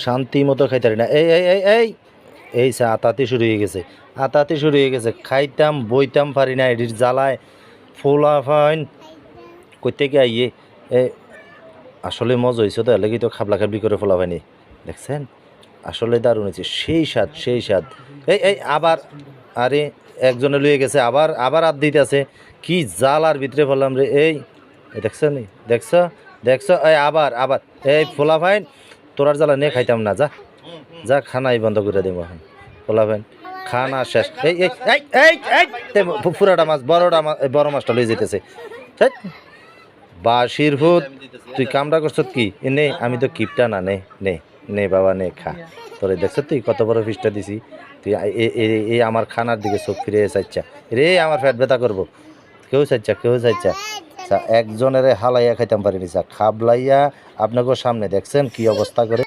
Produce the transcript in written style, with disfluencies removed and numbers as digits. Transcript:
শান্তি মতো খাইতে পারি না। এই এই এই এই এই আতাতে শুরু হয়ে গেছে, আতাতে শুরু হয়ে গেছে। খাইতাম বইতাম পারি না, এটির জ্বালায় ফোলা ফাইন কইতে কে আইয়ে। আসলে মজা হয়েছে তো, এলাকি তো খাবলা খাবলি করে ফোলা হয়নি, দেখছেন? আসলে দারুণ হয়েছে, সেই স্বাদ সেই স্বাদ। এই এই আবার, আরে একজনে লুয়ে গেছে, আবার আবার হাত দিতে আছে। কি জালার ভিতরে বললাম রে। এই দেখছো নি, দেখছো দেখছো? এই আবার আবার এই ফোলা ফাইন, তোরার জ্বালা নিয়ে খাইতাম না, যা যা, খানাই বন্ধ করে দেবো এখন। ফোলা ফাইন খানা শেষ। এই এই এই এই এই পুরাটা মাছ, বড়টা মাছ, বড় মাছটা লয়ে যেতেছে। বাসির ভূত, তুই কামটা করছ কি? নে, আমি তো কিপটা না, নে নে নে বাবা নে, খা। তোরে দেখছ তুই কত বড় ফিসটা দিছি, তুই এই আমার খানার দিকে চোখ ফিরে চাইছা রে, আমার পেট ব্যথা করবো। কেউ চাইছা, কেউ চাইছা। একজনের হালাইয়া খাইতাম পারিনি, খাবলাইয়া আপনাকে সামনে দেখছেন কি অবস্থা করে।